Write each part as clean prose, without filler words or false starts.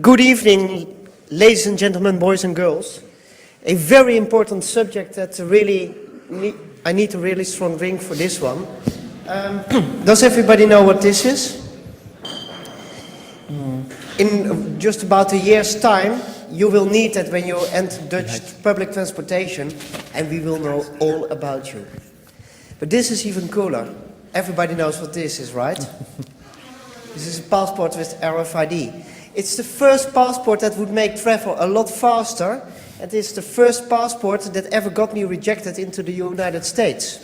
Good evening, ladies and gentlemen, boys and girls. A very important subject that I need a really strong drink for this one. Does everybody know what this is? In just about a year's time, you will need that when you enter Dutch public transportation, and we will know all about you. But this is even cooler. Everybody knows what this is, right? This is a passport with RFID. It's the first passport that would make travel a lot faster, and it's the first passport that ever got me rejected into the United States.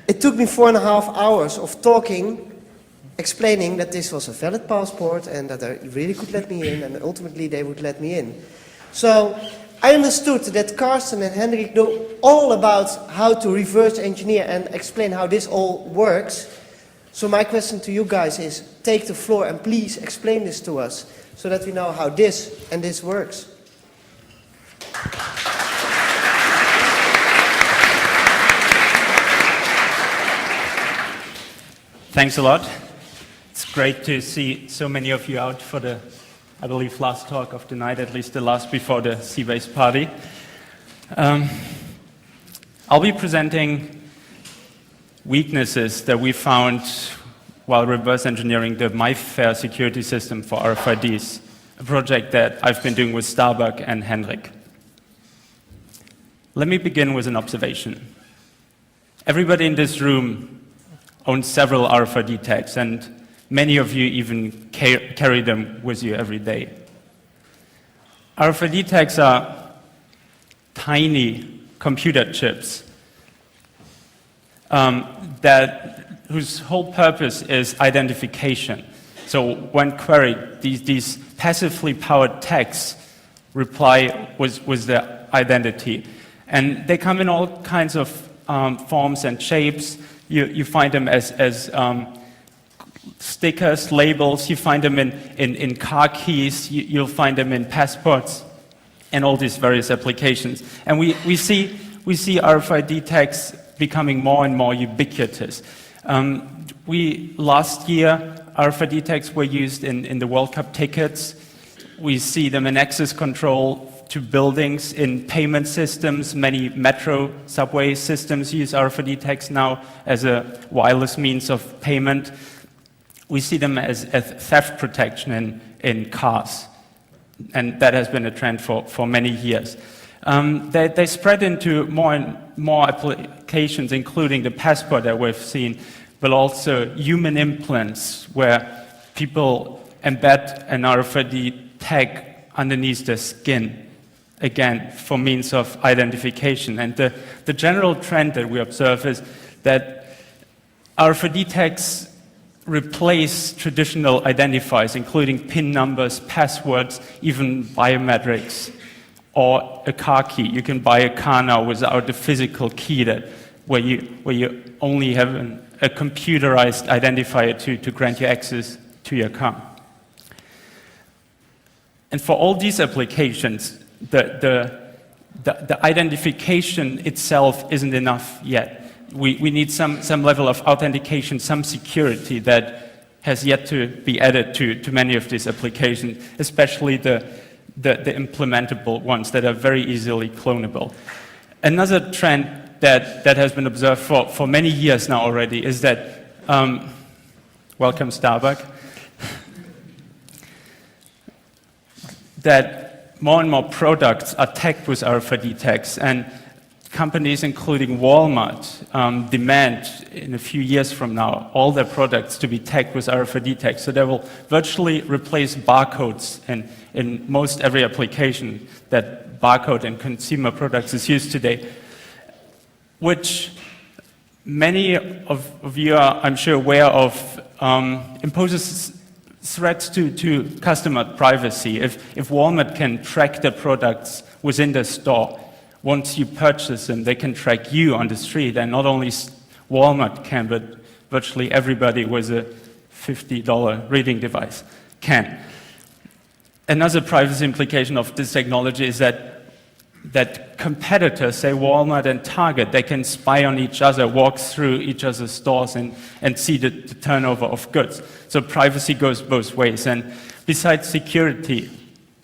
It took me 4.5 hours of talking, explaining that this was a valid passport and that they really could let me in, and ultimately they would let me in. So I understood that Carsten and Hendrik know all about how to reverse engineer and explain how this all works. So my question to you guys is, take the floor and please explain this to us so that we know how this and this works. Thanks a lot. It's great to see so many of you out for the, I believe, last talk of the night, at least the last before the Seabase party. I'll be presenting weaknesses that we found while reverse engineering the MyFair security system for RFIDs, a project that I've been doing with Starbuck and Hendrik. Let me begin with an observation. Everybody in this room owns several RFID tags, and many of you even carry them with you every day. RFID tags are tiny computer chips whose whole purpose is identification. So when queried, these passively powered tags reply with their identity. And they come in all kinds of forms and shapes. You find them as stickers, labels. You find them in car keys. You'll find them in passports and all these various applications. And we see RFID tags becoming more and more ubiquitous. Last year, RFID tags were used in the World Cup tickets. We see them in access control to buildings, in payment systems. Many metro subway systems use RFID tags now as a wireless means of payment. We see them as theft protection in cars. And that has been a trend for many years. They spread into more and more applications, including the passport that we've seen, but also human implants, where people embed an RFID tag underneath their skin, again, for means of identification. And the general trend that we observe is that RFID tags replace traditional identifiers, including PIN numbers, passwords, even biometrics, or a car key. You can buy a car now without a physical key where you only have a computerized identifier to grant you access to your car. And for all these applications, the identification itself isn't enough yet. We need some level of authentication, some security that has yet to be added to many of these applications, especially the implementable ones that are very easily clonable. Another trend that has been observed for many years now already is that, welcome Starbuck, that more and more products are tagged with RFID tags, and companies including Walmart demand in a few years from now all their products to be tagged with RFID tags. So they will virtually replace barcodes in most every application that barcode in consumer products is used today, which many of you are, I'm sure, aware of, imposes threats to customer privacy. If Walmart can track their products within the store, once you purchase them, they can track you on the street, and not only Walmart can, but virtually everybody with a $50 reading device can. Another privacy implication of this technology is that competitors, say Walmart and Target, they can spy on each other, walk through each other's stores and see the turnover of goods. So privacy goes both ways. And besides security,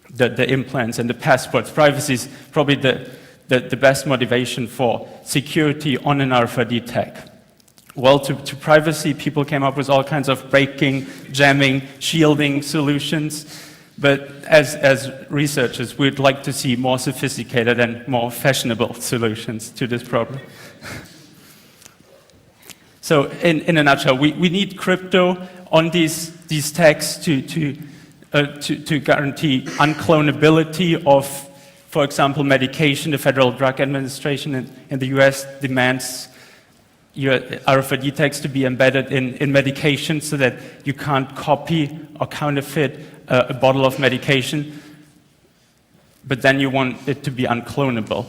the implants and the passports, privacy is probably the best motivation for security on an RFID tag. Well, to privacy, people came up with all kinds of breaking, jamming, shielding solutions. But as researchers, we'd like to see more sophisticated and more fashionable solutions to this problem. So in a nutshell, we need crypto on these tags to guarantee unclonability of, for example, medication. The Federal Drug Administration in the US demands your RFID tags to be embedded in medication so that you can't copy or counterfeit a bottle of medication, but then you want it to be unclonable.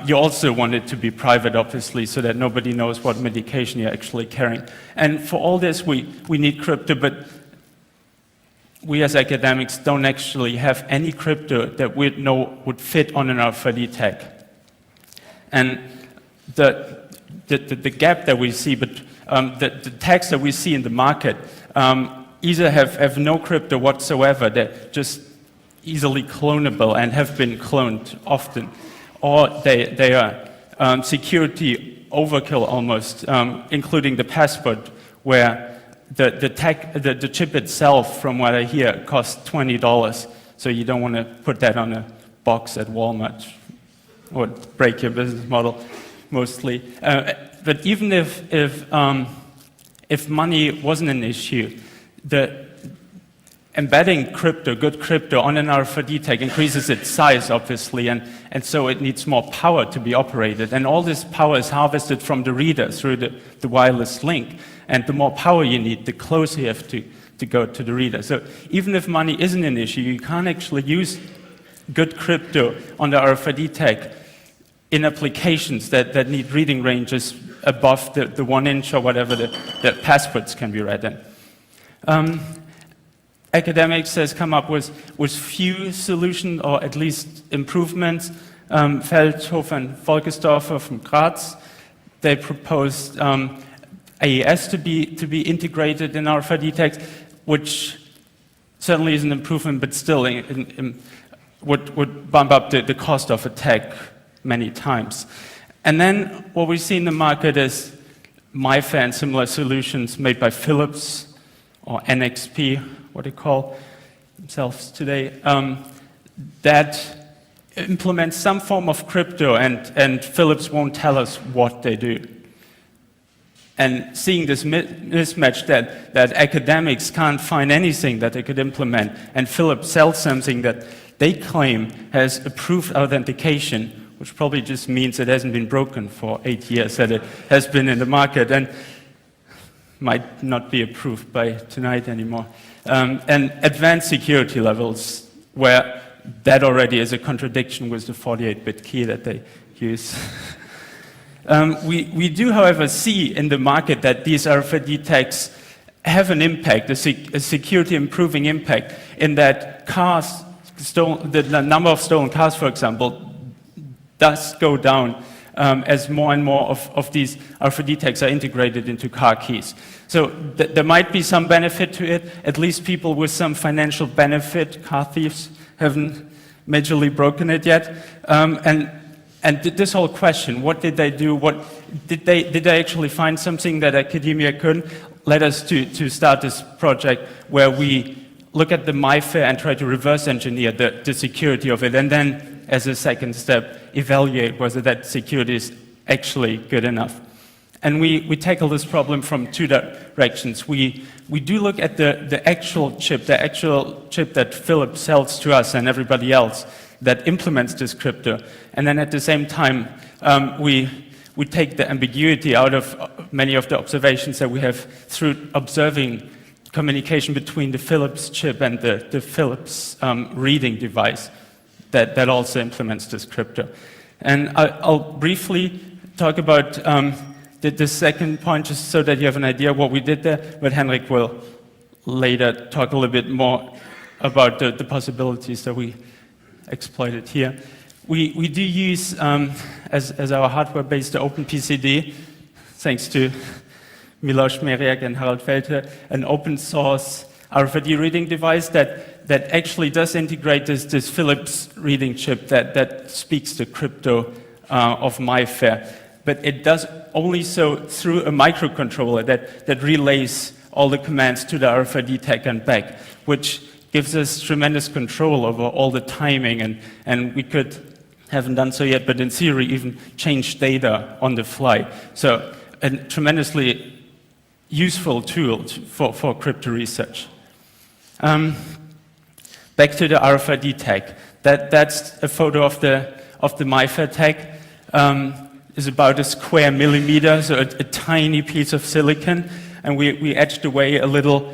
You also want it to be private, obviously, so that nobody knows what medication you're actually carrying. And for all this, we need crypto, but we as academics don't actually have any crypto that we know would fit on an RFID tag. And the gap that we see, but the tags that we see in the market either have no crypto whatsoever, they're just easily clonable and have been cloned often, or they are security overkill almost, including the passport, where the chip itself, from what I hear, costs $20. So you don't want to put that on a box at Walmart or break your business model, mostly. But even if money wasn't an issue, the embedding crypto, good crypto, on an RFID tag increases its size, obviously, and so it needs more power to be operated. And all this power is harvested from the reader through the wireless link. And the more power you need, the closer you have to go to the reader. So even if money isn't an issue, you can't actually use good crypto on the RFID tag in applications that need reading ranges above the 1 inch or whatever the passports can be read in. Academics has come up with few solutions, or at least improvements. Feldhofer and Volkersdorfer from Graz, they proposed AES to be integrated in RFID tags, which certainly is an improvement, but still would bump up the cost of a tag many times. And then what we see in the market is MIFARE and similar solutions made by Philips or NXP, what they call themselves today, that implements some form of crypto, and Philips won't tell us what they do. And seeing this mismatch that academics can't find anything that they could implement, and Philips sells something that they claim has approved authentication, which probably just means it hasn't been broken for 8 years, that it has been in the market and might not be approved by tonight anymore. And advanced security levels, where that already is a contradiction with the 48-bit key that they use. We do, however, see in the market that these RFID tags have an impact, a security improving impact, in that the number of stolen cars, for example, does go down as more and more of these RFID tags are integrated into car keys. So there might be some benefit to it. At least people with some financial benefit, car thieves, haven't majorly broken it yet. And this whole question, what did they do? Did they actually find something that academia couldn't? Led us to start this project where we look at the MIFARE and try to reverse engineer the security of it, and then, as a second step, evaluate whether that security is actually good enough. And we tackle this problem from two directions. We do look at the actual chip that Philips sells to us and everybody else that implements this crypto. And then at the same time, we take the ambiguity out of many of the observations that we have through observing communication between the Philips chip and the Philips reading device that also implements this crypto. And I'll briefly talk about the second point, just so that you have an idea what we did there, but Henrik will later talk a little bit more about the possibilities that we exploited here. We do use, as our hardware-based OpenPCD, thanks to Miloš Merjak and Harald Felte, an open source RFID reading device that actually does integrate this Philips reading chip that speaks the crypto of MIFARE. But it does only so through a microcontroller that relays all the commands to the RFID tag and back, which gives us tremendous control over all the timing, and we haven't done so yet, but in theory even change data on the fly. So a tremendously useful tool for crypto research. Back to the RFID tag. That's a photo of the MIFARE tag. Is about a square millimeter, so a tiny piece of silicon, and we etched away a little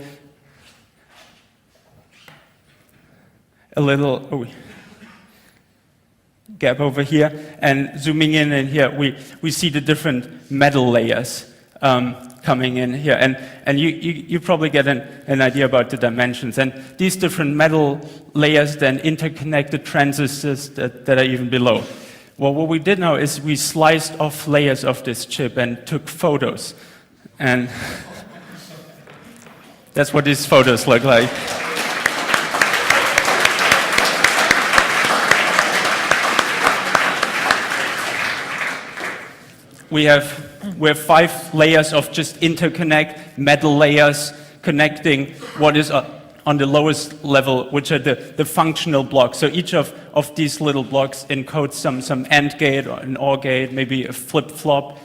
gap over here, and zooming in here, we see the different metal layers coming in here, and you probably get an idea about the dimensions. And these different metal layers then interconnect the transistors that are even below. Well, what we did now is we sliced off layers of this chip and took photos. And that's what these photos look like. We have 5 layers of just interconnect, metal layers connecting what is on the lowest level, which are the functional blocks. So each of these little blocks encodes some AND gate or an OR gate, maybe a flip-flop,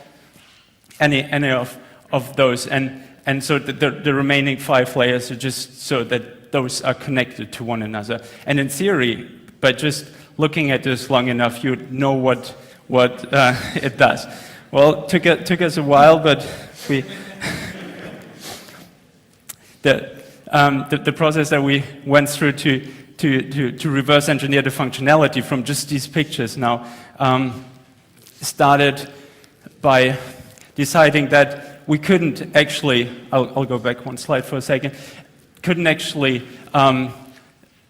any of those. And so the remaining 5 layers are just so that those are connected to one another. And in theory, by just looking at this long enough, you know what it does. Well, it took us a while, but the process that we went through to reverse engineer the functionality from just these pictures now started by deciding that we couldn't actually, I'll go back one slide for a second, couldn't actually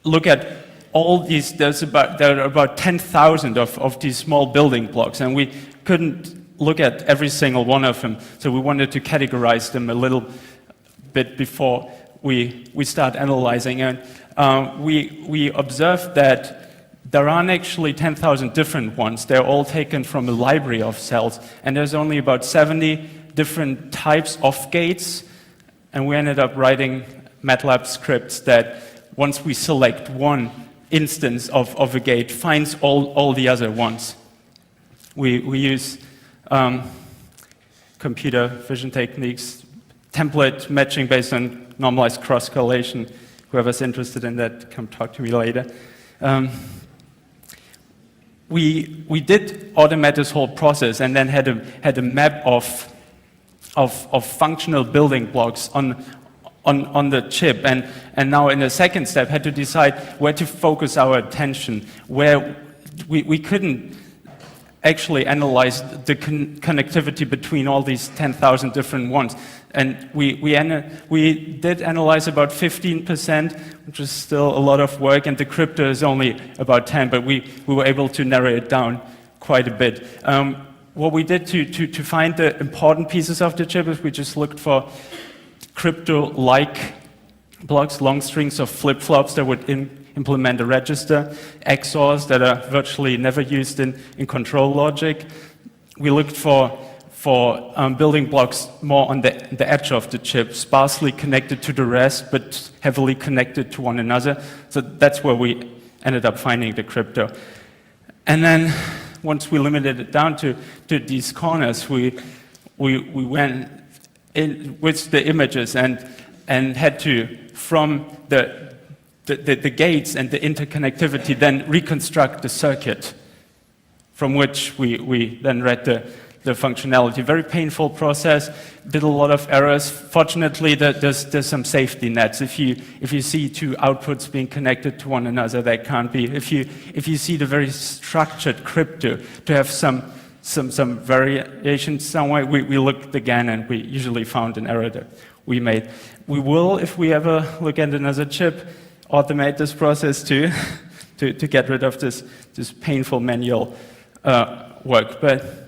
look at all these, there are about 10,000 of these small building blocks, and we couldn't look at every single one of them, so we wanted to categorize them a little bit before we start analyzing. And we observed that there aren't actually 10,000 different ones. They're all taken from a library of cells, and there's only about 70 different types of gates, and we ended up writing MATLAB scripts that once we select one instance of a gate, finds all the other ones. We use computer vision techniques, template matching based on normalized cross-correlation. Whoever's interested in that, come talk to me later. We did automate this whole process and then had a map of functional building blocks on the chip, and now in the second step had to decide where to focus our attention, where we couldn't actually analyze the connectivity between all these 10,000 different ones. And we did analyze about 15%, which is still a lot of work, and the crypto is only about 10, but we were able to narrow it down quite a bit. What we did to find the important pieces of the chip is we just looked for crypto-like blocks, long strings of flip-flops that would implement a register, XORs that are virtually never used in control logic. We looked for building blocks more on the edge of the chip, sparsely connected to the rest, but heavily connected to one another. So that's where we ended up finding the crypto. And then once we limited it down to these corners, we went in with the images and had to, from the gates and the interconnectivity, then reconstruct the circuit from which we then read the functionality. Very painful process, did a lot of errors. Fortunately, there's some safety nets. If you see 2 outputs being connected to one another, that can't be. If you see the very structured crypto to have some variation somewhere, we looked again and we usually found an error that we made. We will, if we ever look at another chip, automate this process too, to get rid of this painful manual work. But